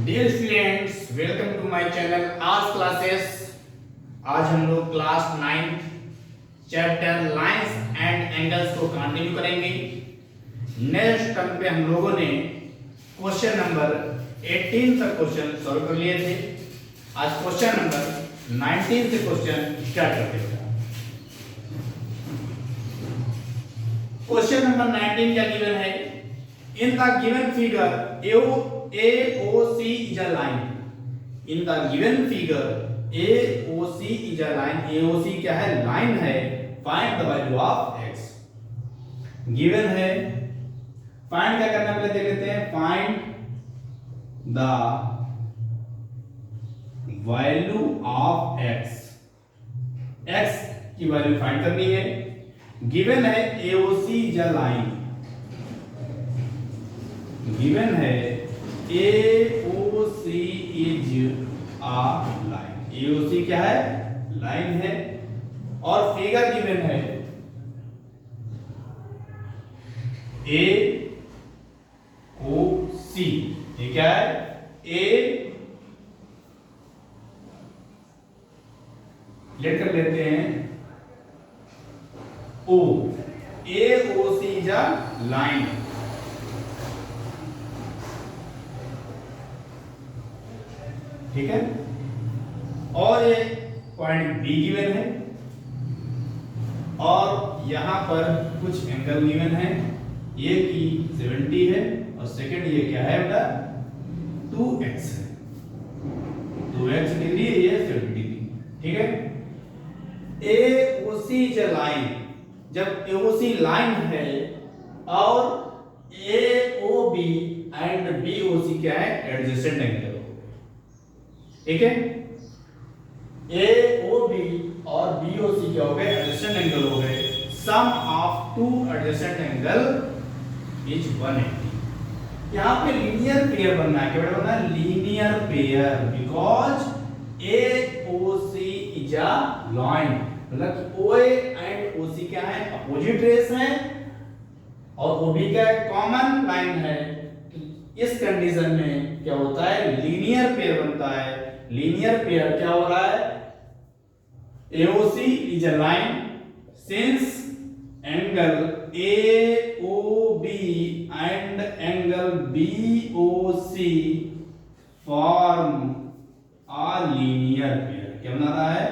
Dear students, welcome to my channel Aaj classes. आज हम लोग class 9 chapter lines and angles को कंटिन्यू करेंगे। नेक्स्ट टर्म पे हम लोगों ने क्वेश्चन नंबर 18 तक क्वेश्चन सॉल्व कर लिए थे। आज क्वेश्चन नंबर 19 से क्वेश्चन स्टार्ट करते हैं। क्वेश्चन नंबर 19 क्या गिवन है? In the given figure AOC is a line. In the given figure AOC is a line. AOC क्या है? लाइन है। Find the value of x. Given है। Find क्या करना पहले देख लेते हैं। Find the value of x. x की वैल्यू फाइंड करनी है। गिवन है AOC is a line. Given है AOC is a line. AOC क्या है? लाइन है। और फिगर गिवन है AOC। ये क्या है? A लेट कर लेते हैं O। AOC is a line. ठीक है। और ये पॉइंट बी गिवन है और यहां पर कुछ एंगल गिवन है। ये की 70 है और सेकंड ये क्या है बेटा? 2x है। 2x डिग्री, ये 70 डिग्री। ठीक है। AOC जो लाइन, जब AOC लाइन है और AOB एंड BOC क्या है? Adjacent angle. ठीक है। AOB और BOC क्या हो गए? एडजेसेंट एंगल हो गए। Sum of two adjacent angle is 180। यहां पे लीनियर पेयर बनना है। क्या बनना है? Linear pair. Because AOC is a line, मतलब OA एंड OC क्या है? अपोजिट रेस है और OB क्या है? कॉमन लाइन है। इस कंडीशन में क्या होता है? लीनियर पेयर बनता है। लीनियर पेयर क्या हो रहा है? AOC is a line since angle AOB and angle BOC form a linear pair. क्या बना रहा है?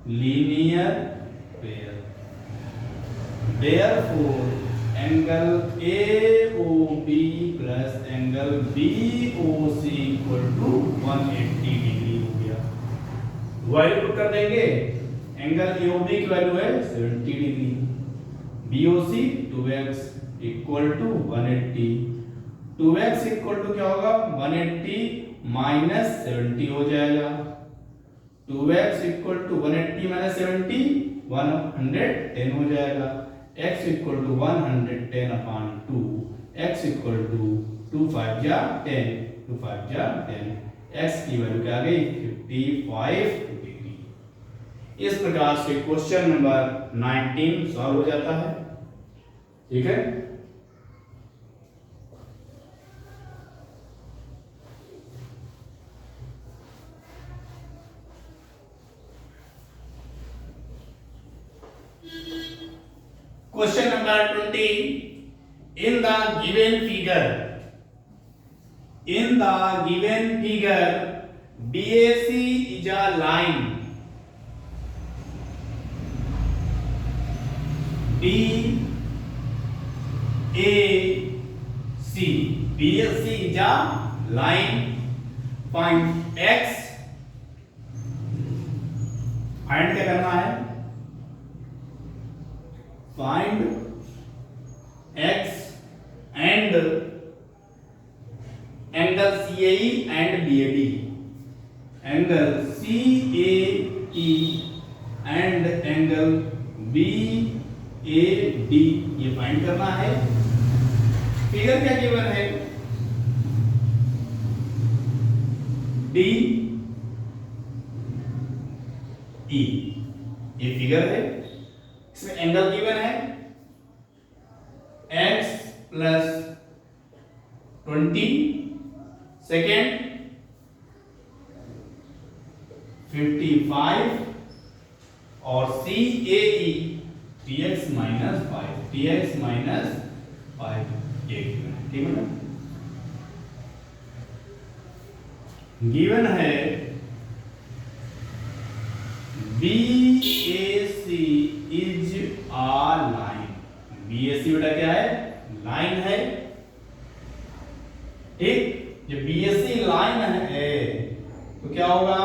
Linear pair. Therefore, angle AOB plus angle BOC equal to 180 degree हो गया। वैल्यू पुट कर देंगे। एंगल AOB की वैल्यू है 70 degree, BOC 2x equal to 180। 2x equal to क्या होगा? 180 माइनस 70 हो जाएगा। 2x इक्वल टू 180 माइनस 70 110 हो जाएगा। x equal to 110 upon 2, x equal to 2 5 जा 10, 2 5 जा 10। x की वैल्यू क्या आ गई? 55 डिग्री। इस प्रकार से क्वेश्चन नंबर 19 सॉल्व हो जाता है। ठीक है। Question number 20। In the given figure BAC is a line. BAC is a line. Find x. Find क्या करना है? Find x and angle CAE and BAD. Angle CAE and angle BAD ये find करना है। फिगर क्या given है? DE। ये figure है। इसमें एंगल गिवन है x प्लस 20, सेकेंड 55 और CAE 3x minus 5, 3x minus 5 ये गिवन है, ठीक है ना। गिवन है BAC is a line. BAC बेटा क्या है? लाइन है, ठीक। जब BAC लाइन है तो क्या होगा?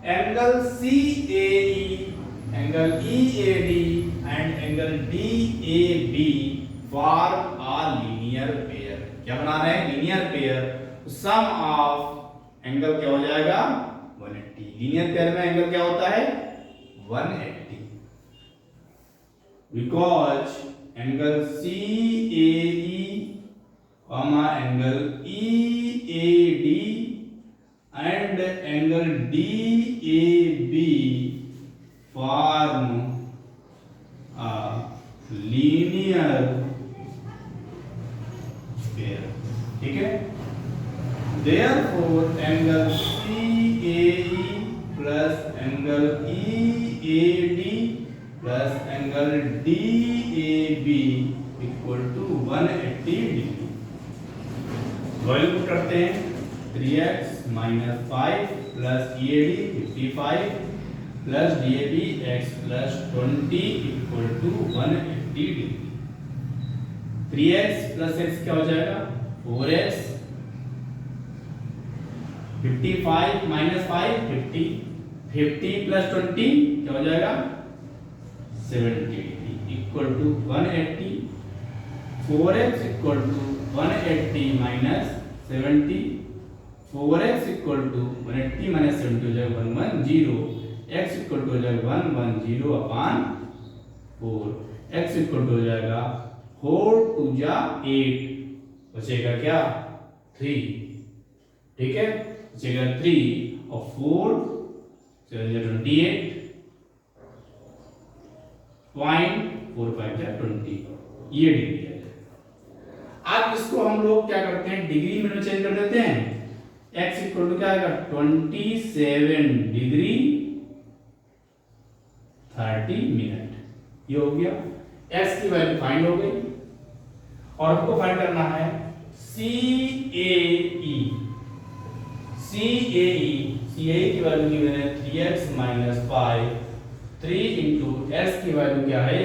Angle CAE, angle EAD and angle DAB form a linear pair. क्या बना रहे हैं? Linear pair. Sum of angle क्या हो जाएगा? 180। लीनियर पेयर में एंगल क्या होता है? 180, because angle CAE angle EAD and angle DAB form a linear pair, ठीक है। Therefore angle CAE plus angle EAD plus angle DAB equal to 180 degree। Value put करते हैं। 3x minus 5 plus EAD 55 plus DAB x plus 20 equal to 180 degree। 3x plus x क्या हो जाएगा? 4x। 55 minus 5 50, 50 plus 20 क्या हो जाएगा? 70 degree equal to 180। 4x equal to 180 minus 70, 4x equal to 180 minus 70 हो जाएगा 110, x equal to हो जाएगा 110 upon 4, x equal to हो जाएगा 4 2 जा 8, बचेगा क्या? 3, ठीक है। बचेगा 3 और 4 चलिए 28.45 जा 20, ये डिग्री है। अब इसको हम लोग क्या करते हैं? डिग्री में चेंज कर देते हैं। x इक्वल टू क्या आएगा? 27 डिग्री 30 मिनट, ये हो गया। x की वैल्यू फाइंड हो गई और हमको फाइंड करना है CAE। CAE की वैल्यू गिवन है 3x minus 5, 3 into x की वैल्यू क्या है?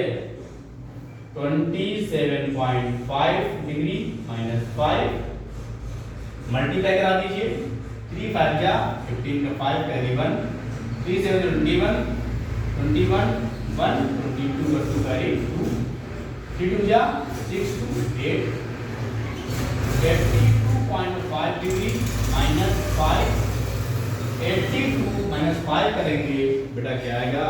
27.5 डिग्री माइनस 5, मल्टीप्लाई करा दीजिए। 3 5 जा 15 का 5 कैरी 1, 3 7 21, 21 1 22 का 2 कैरी 2, 3 2 जा 6 2 8, 82.5 डिग्री माइनस 5, 82 माइनस 5 करेंगे बेटा क्या आएगा?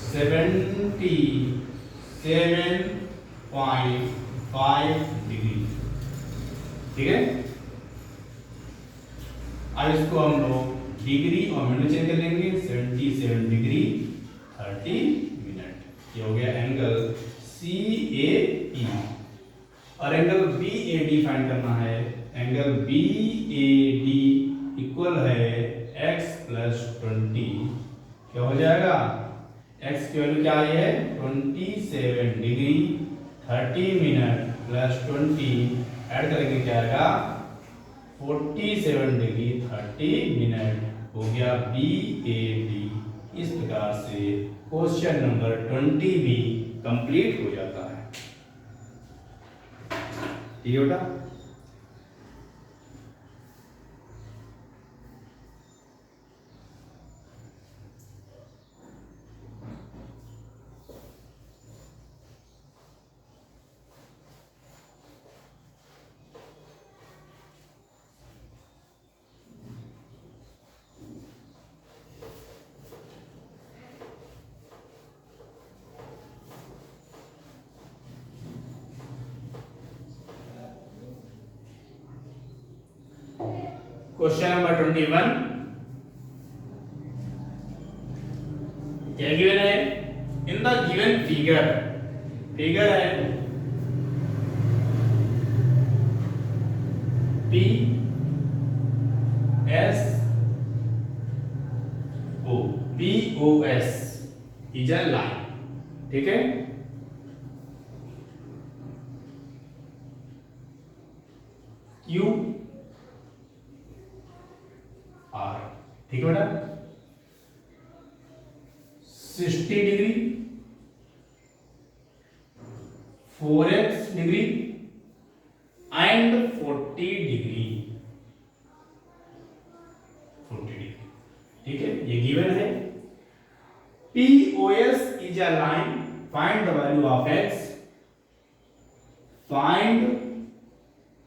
77.5 डिग्री, ठीक है। अब इसको हम लोग डिग्री और मिनट चेंज कर लेंगे। 77 डिग्री 30 मिनट, ये हो गया एंगल CAE। और एंगल BAD फाइंड करना है। एंगल BAD इक्वल है x प्लस 20, क्या हो जाएगा? x की वैल्यू क्या आई है? 27 डिग्री 30 मिनट प्लस 20 ऐड करेंगे क्या आएगा? 47 डिग्री 30 मिनट, हो गया BAD। इस प्रकार से क्वेश्चन नंबर 20 भी कंप्लीट हो जाता है, ठीक है बेटा। क्वेश्चन नंबर 21 क्या गिवन है? इन द गिवन फिगर है P S POS is a line, ठीक है। QR, ठीक है बेटा, 60 degree, 4x degree and 40 degree, 40 degree, ठीक है, ये गिवन है। POS is a line, find the value of x, find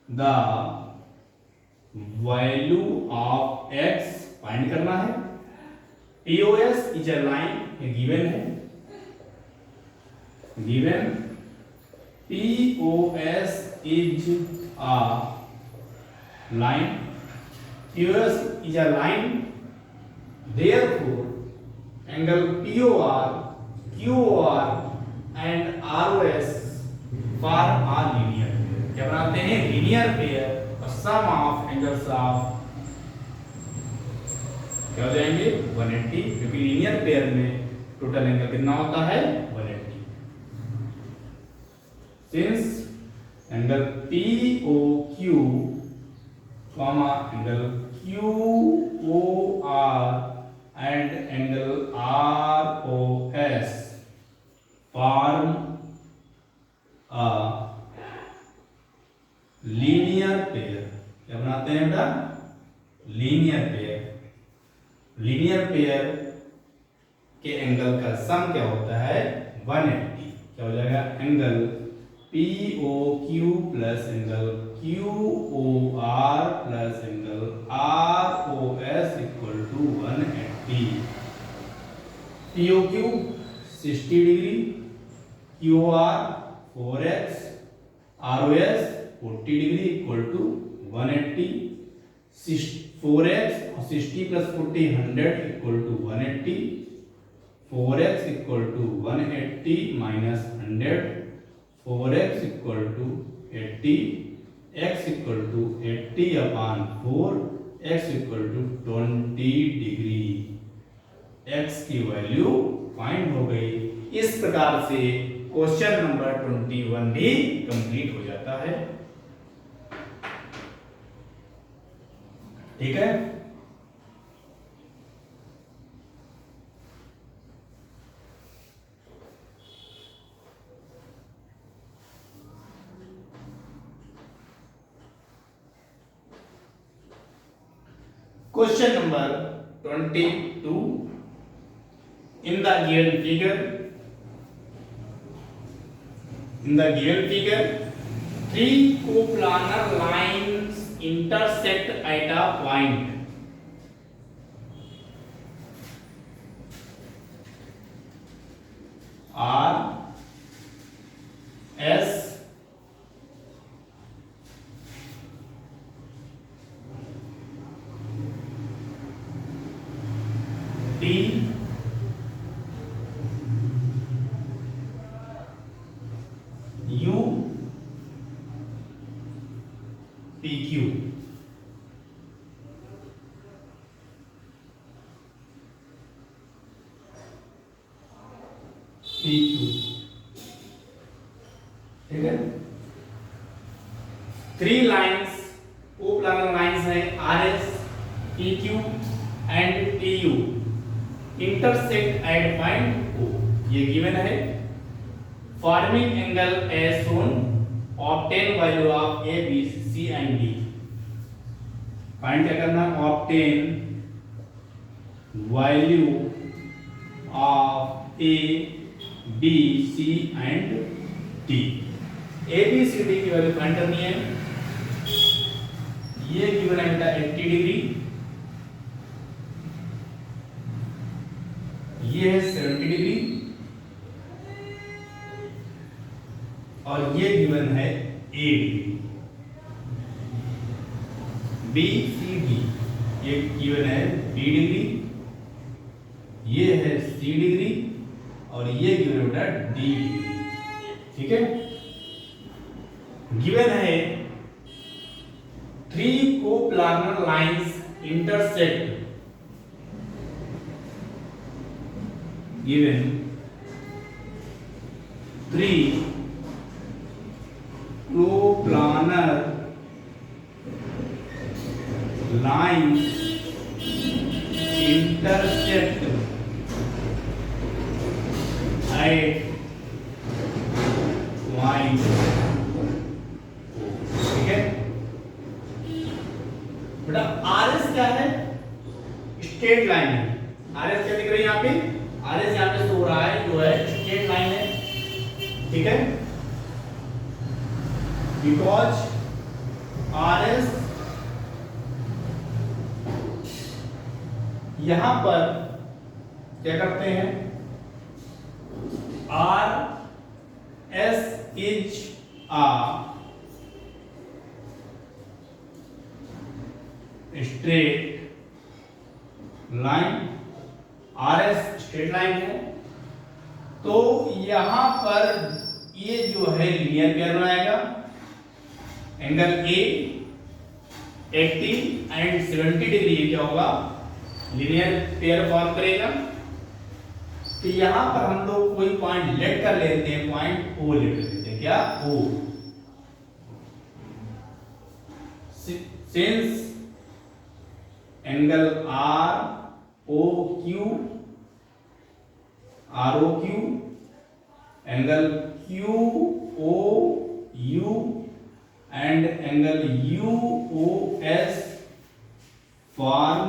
the value of x, find करना है। POS is a line, ये गिवन है, given POS is a line, POS is a line, therefore angle POR, QOR and ROS for are linear। क्या बनाते हैं? Linear pair. और सम of angles of क्या हो जाएंगे? 180, क्योंकि लीनियर पेयर में टोटल एंगल कितना होता है? 180। Since angle POQ comma angle QOR and angle ROS form a linear pair। क्या बनाते हैं बेटा? Linear pair. लीनियर पेयर के एंगल का सम क्या होता है? 180। क्या हो जाएगा? Angle POQ plus angle QOR plus angle ROS equal to 180। POQ 60 degree, QOR 4x, ROS 40 degree equal to 180। 4x और 60 plus 40 100 equal to 180। 4x equal to 180 minus 100, 4x equal to 80, x equal to 80 upon 4, x equal to 20 degree. x की value find हो गई। इस प्रकार से question number 21 भी complete हो जाता है, ठीक है। Question number 22. In the given figure, three coplanar lines intersect at a point. R, S, T, U, PQ। ठीक है। 3 लाइन्स कोप्लानर लाइन्स हैं, RS, PQ and TU intersect at point O। ये गिवन है। Forming angle as shown, obtain value of A, B, C and D। Find क्या करना? Obtain value of A, B, C and D। A, B, C, D की value find करनी है। ये given है बेटा 80 डिग्री, ये है 70 डिग्री और ये गिवन है 8 डिग्री। बी सी डी ये गिवन है B डिग्री, ये है C डिग्री और ये गिवन होता है D डिग्री। ठीक है। गिवन है 3 coplanar lines intersect given 3 coplanar lines intersect at point O। ठीक है बेटा, आरएस क्या है? स्ट्रेट लाइन है। आरएस क्या दिख रही है यहाँ पे? आरएस यहाँ पे सो रहा है जो है स्ट्रेट लाइन है। ठीक है, बिकॉज आरएस यहां पर क्या करते हैं, R S is uh straight line, R S straight line है, तो यहां पर ये जो है लीनियर पेयर बनाएगा। एंगल ए 80 एंड 70 डिग्री क्या होगा, लीनियर पेयर फॉर्म करेगा। तो यहां पर हम लोग कोई पॉइंट लेट कर लेते हैं, पॉइंट ओ लेट कर लेते हैं, क्या O. Since angle R O Q angle Q O U and angle U O S form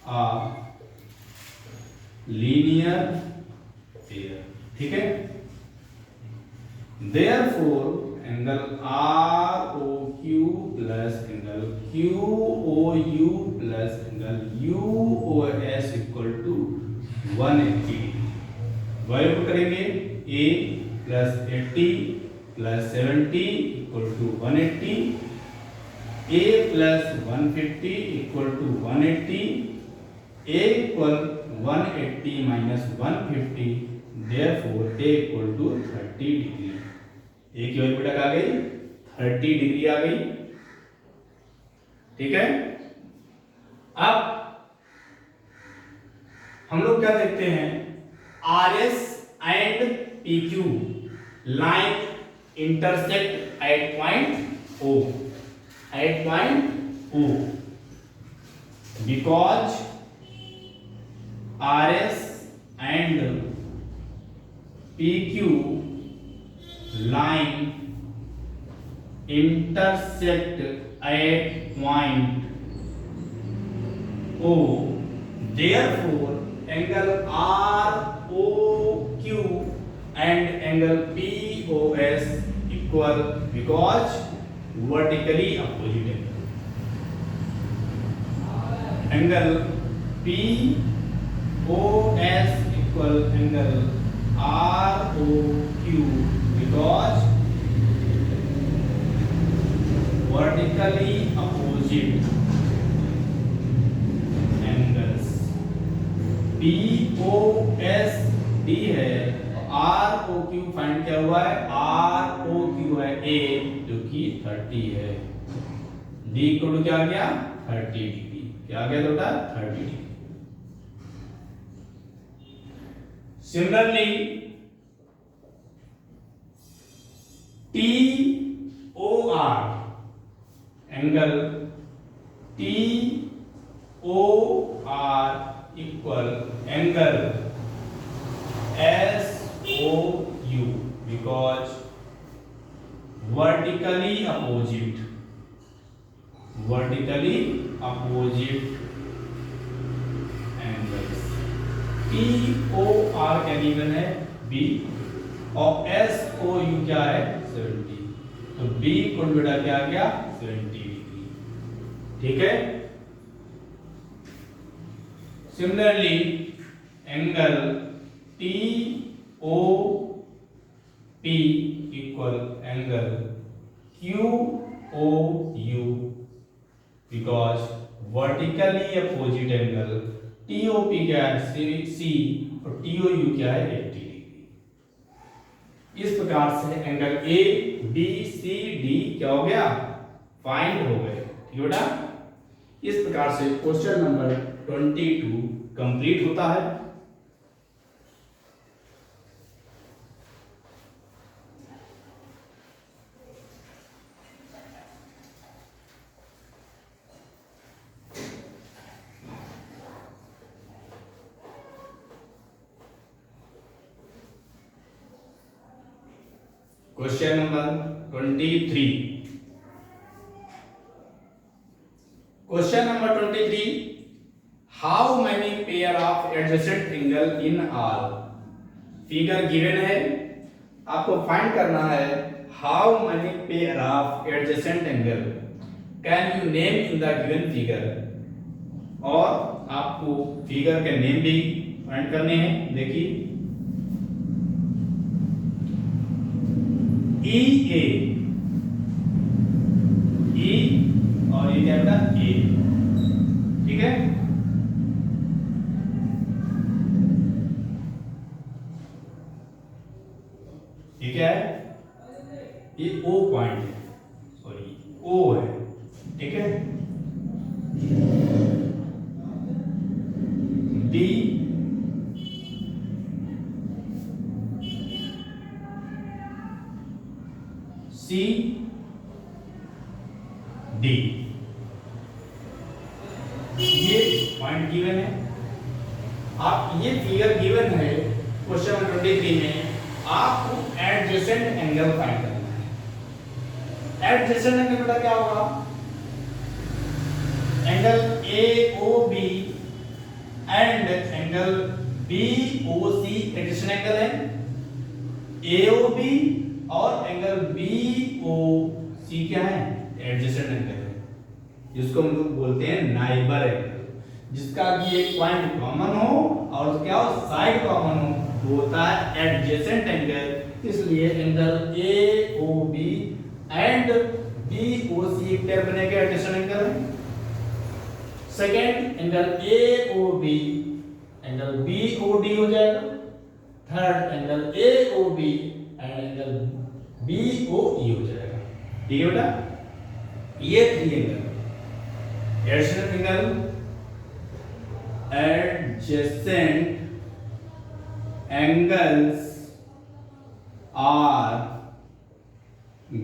a linear pair. ठीक है, therefore angle R O Q plus angle Q O U plus angle U O S equal to 180। Value करेंगे a plus 80 plus 70 equal to 180, a plus 150 equal to 180, a equal 180 minus 150, therefore a equal to 30 degree. a की value बेटा आ गई 30 degree आ गई। ठीक है, अब हम लोग क्या देखते हैं, RS and PQ line intersect at point O, because RS and PQ line intersect at point O, therefore angle ROQ and angle POS equal, because vertically opposite angle POS equal angle ROQ because vertically opposite angles। POS D है, ROQ find क्या हुआ है, ROQ है A जो कि 30 है, D equal to क्या आ गया 30 डिग्री, क्या आ गया बेटा 30 degree. Similarly TOR angle TOR equal angle SOU because vertically opposite angles। TOR क्या गिवन है B और SOU क्या है 70, तो B को बेटा क्या आ गया 70 डिग्री। ठीक है, similarly angle TOP equal angle QOU because vertically opposite angle TOP क्या है C और TOU क्या है 80 डिग्री। इस प्रकार से angle A B C D क्या हो गया फाइंड हो गए। ठीक है बेटा, इस प्रकार से क्वेश्चन नंबर 22 कंप्लीट होता है। Question number 23। Question number 23, how many pair of adjacent angle in all. Figure given है, आपको फाइंड करना है how many pair of adjacent angle can you name in the given figure, और आपको figure के name भी फाइंड करने हैं। देखिए ई ए, ई और ये क्या बेटा ए, ठीक है। ये क्या है, ये ओ पॉइंट है, सॉरी ओ है, ठीक है। बी सी डी, ये पॉइंट गिवन है। आप ये फिगर गिवन है क्वेश्चन नंबर 23 में, आपको एडजेसेंट एंगल फाइंड करना है। एडजेसेंट एंगल बेटा क्या होगा, angle AOB and angle BOC adjacent angle है। AOB और एंगल BOC क्या है, एडजेसेंट एंगल है, जिसको हम लोग बोलते हैं नाइबर एंगल। जिसका भी एक पॉइंट कॉमन हो और क्या हो, साइड कॉमन हो, वो होता है एडजेसेंट एंगल। इसलिए एंगल AOB एंड BOC एक पेयर बनेगा, एडजेसेंट एंगल है। Second angle AOB angle BOD हो जाएगा। Third angle AOB and angle BOE हो जाएगा, ठीक है बेटा। ये three angle adjacent angle, adjacent angles are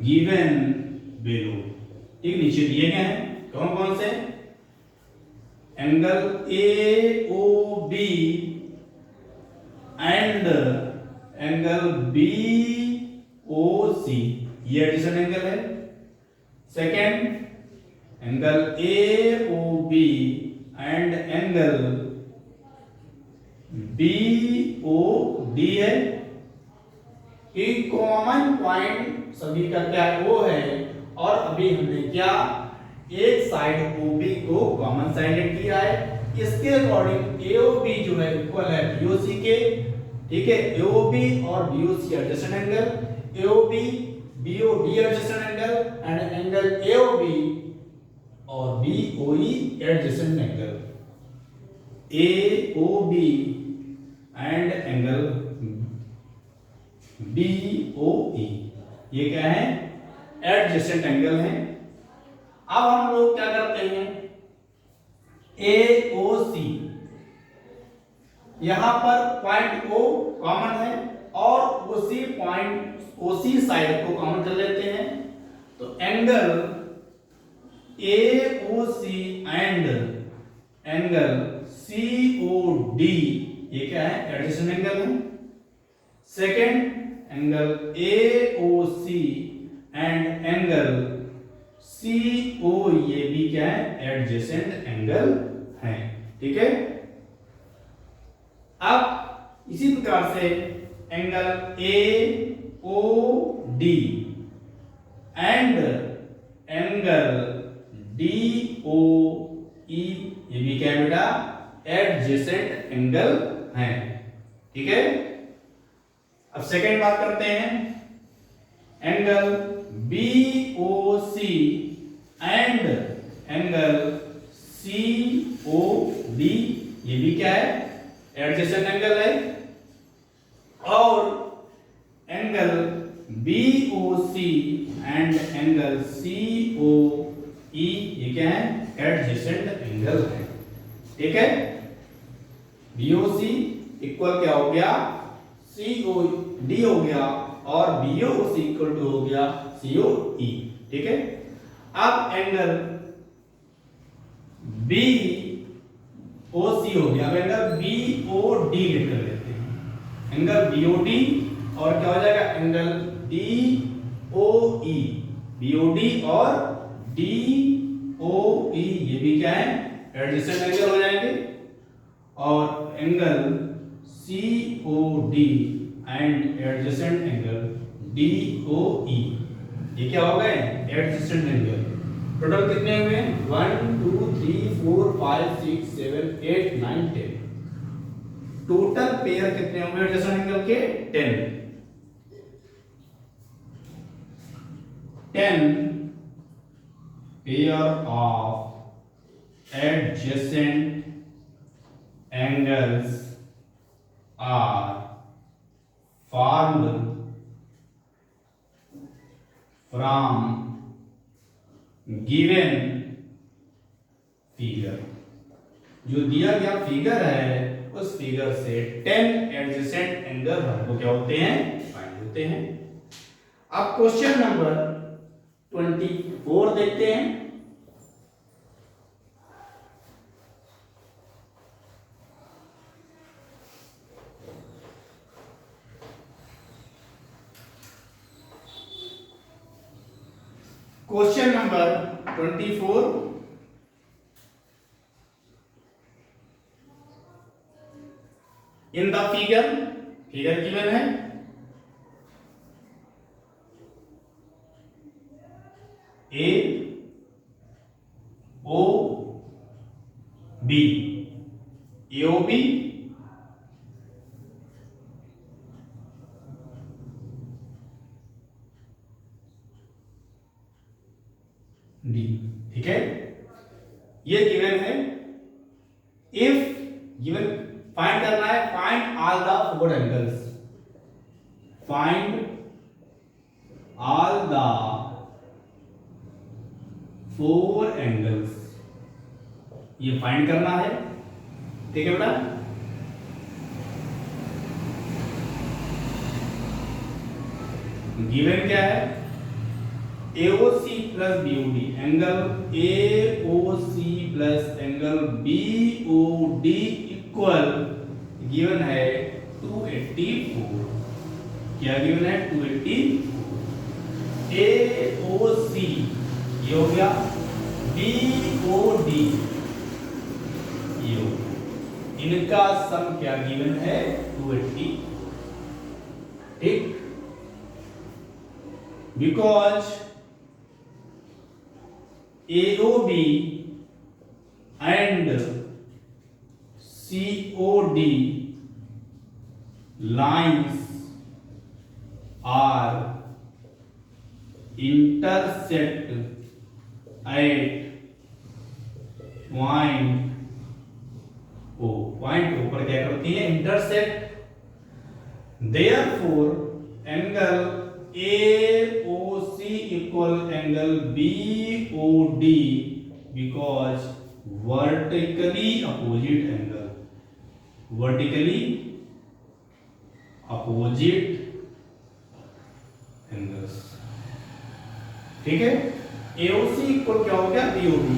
given below, ठीक, नीचे दिए गए हैं। कौन कौन से, angle AOB and angle BOC, ये एडजेसेंट एंगल है। Second angle AOB and angle BOD है। एक कॉमन पॉइंट सभी का क्या वो है, और अभी हमने क्या एक साइड OB को कॉमन साइड किया है। इसके अकॉर्डिंग AOB जो है इक्वल है BOC के, ठीक है। AOB और BOC adjacent angle, AOB BOD adjacent angle and angle AOB और BOE adjacent angle. AOB and angle BOE ये क्या है, एडजेसेंट एंगल है। अब हम लोग क्या करते हैं, AOC यहां पर पॉइंट O कॉमन है और उसी पॉइंट OC साइड को कॉमन कर लेते हैं। तो angle AOC and angle COD ये क्या है, एडजेसेंट एंगल है। Second angle AOC and angle CO ये भी क्या है, एडजेसेंट एंगल है, ठीक है। अब इसी प्रकार से angle AOD and angle DOE ये भी क्या है बेटा, एडजेसेंट एंगल है, ठीक है। अब सेकेंड बात करते हैं, angle BOC and angle COD ये भी क्या है, एडजेसेंट एंगल है। और angle BOC and angle COE ये क्या है, एडजेसेंट एंगल है, ठीक है। BOC इक्वल क्या हो गया, COD हो गया, और BOC इक्वल टू हो गया COE, ठीक है। अब एंगल BOC हो गया, अब एंगल BOD लेकर लेते हैं। एंगल BOD और क्या हो जाएगा, एंगल DOE, BOD और DOE ये भी क्या है, एडजेसेंट एंगल हो जाएंगे। और angle COD and adjacent angle DOE ये क्या हो गए, एडजेसेंट एंगल। टोटल कितने हुए, 1 2 3 4 5 6 7 8 9 10। टोटल पेयर कितने हुए एडजेसेंट एंगल के, 10 pair of adjacent angles are formed from given figure। जो दिया गया फिगर है उस फिगर से 10 एडजेसेंट एंगल हमको क्या होते हैं, फाइंड होते हैं। अब क्वेश्चन नंबर 24 देखते हैं। Question number 24, in the figure, figure given है A O B, AOB D, ठीक है, ये गिवन है। इफ गिवन फाइंड करना है, find all the four angles, find all the four angles, ये फाइंड करना है, ठीक है बेटा। गिवन क्या है, AOC plus BOD, angle AOC plus angle BOD equal given है 284। क्या गिवन है, 284। AOC ये हो गया, BOD ये हो गया, इनका सम क्या गिवन है, 280, ठीक। Because AOB and COD lines are intersect at point O, point O पर क्या करती है, intersect. therefore angle AOC equal angle BOD because vertically opposite angle, vertically opposite angles, ठीक है। AOC इक्वल क्या हो गया, BOD।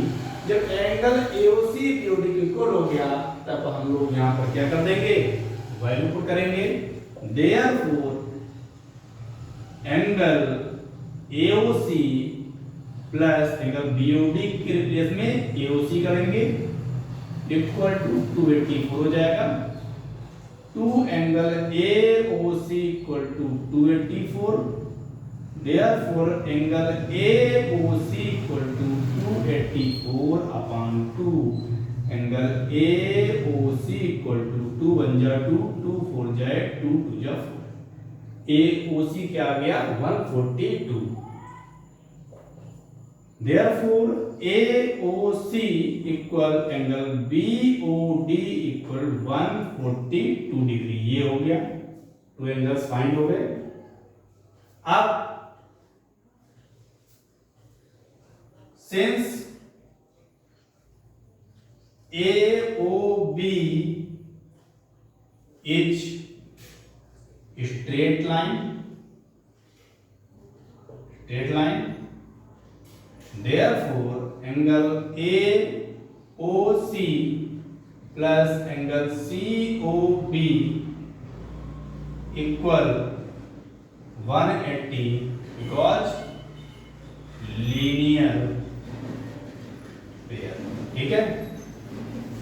जब एंगल AOC BOD इक्वल हो गया तब हम लोग यहां पर क्या कर देंगे, वैल्यू पुट करेंगे। therefore angle AOC plus angle BOD के रिप्लेस में AOC करेंगे, इक्वल टू 284 हो जाएगा। 2 angle AOC equal to 284, therefore angle AOC equal to 284 upon 2 angle AOC equal to 2 1 जा 2, 2 4 जाए 2 2 जा 4, AOC क्या आ गया, 142। therefore AOC equal angle BOD equal 142 degree, ये हो गया, 2 एंगल्स फाइंड हो गए। अब since AOB is straight line, therefore angle AOC plus angle COB equal 180 because linear pair. ठीक है,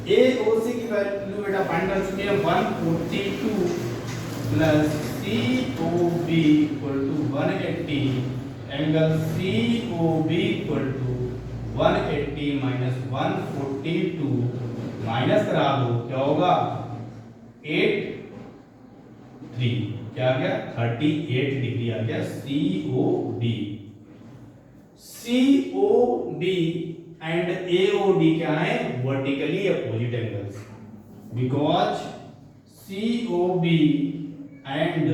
AOC की वैल्यू बेटा फाइंड कर चुके हैं 142 plus COB equal to 180 angle COB equal to 180 minus 142 minus करा दो क्या होगा 83 क्या आ गया 38 डिग्री आ गया COB। COB एंड AOD क्या है vertically opposite angles because COB and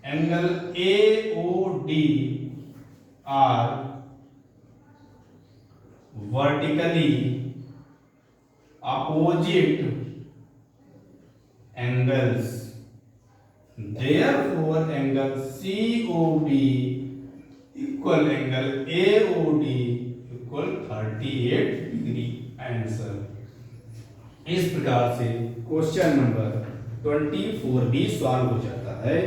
angle AOD are vertically opposite angles, therefore angle COB equal angle AOD equal 38 degree answer. इस प्रकार से क्वेश्चन नंबर 24 भी सॉल्व हो जाता है।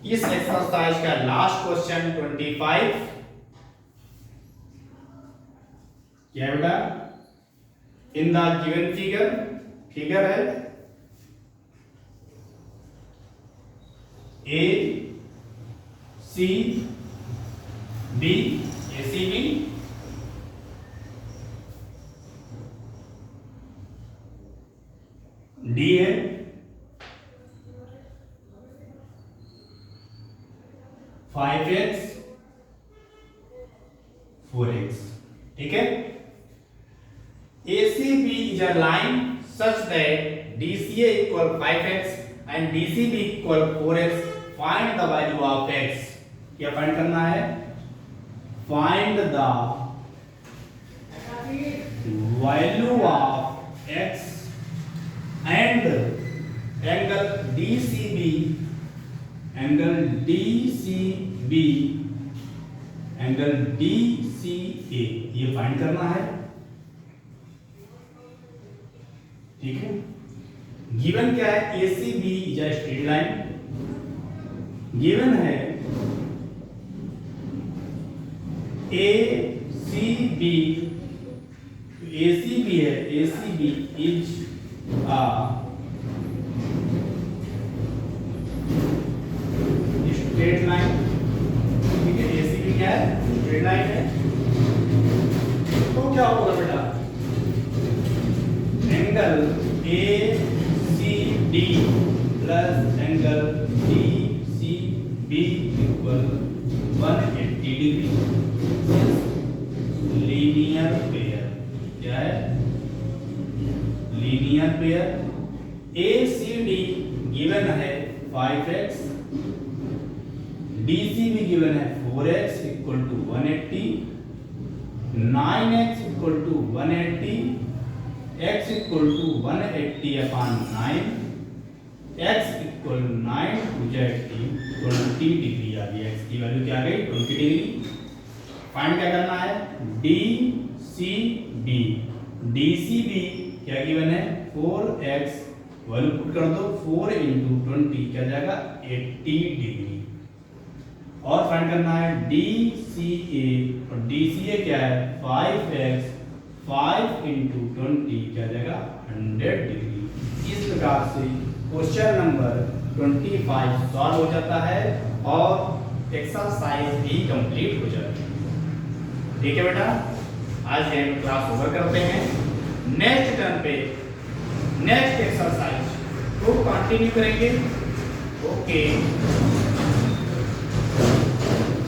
इस एक्सरसाइज का लास्ट क्वेश्चन 25 क्या बेटा इन द गिवन फिगर है ACB D है फाइव एक्स 4x। ठीक है, ACB is a line such that DCA equal 5x and DCB equal 4x. Find the value of x. क्या फाइंड करना है? Find the value of x and angle DCB angle DCA ये find करना है। ठीक है, गिवन क्या है ACB is a straight line, given है ACB है ACB is a straight line. ठीक है, ACB क्या है स्ट्रेट लाइन है, तो क्या होगा बेटा angle ACD plus angle DCB equal 180 degree. Linear pair क्या है लीनियर पेयर। ACD गिवन है 5x, DCB गिवन है 4x equal to 180, 9x equal to 180, x equal to 180 upon 9, x equal 9 to 80 20 degree आ गई। x की value क्या आ गई 20 degree. Find क्या करना है DCB। DCB क्या गिवन है 4x, वैल्यू पुट कर दो 4 इंटू 20 क्या जाएगा 80 डिग्री। और फाइंड करना है DCA, और DCA क्या है 5x, 5 इंटू 20 क्या जाएगा 100 डिग्री। इस प्रकार से क्वेश्चन नंबर 25 सॉल्व हो जाता है और एक्सरसाइज भी कंप्लीट हो जाती है। ठीक है बेटा, आज हम क्लास ओवर करते हैं। नेक्स्ट टर्न पे नेक्स्ट एक्सरसाइज को कंटिन्यू करेंगे। ओके।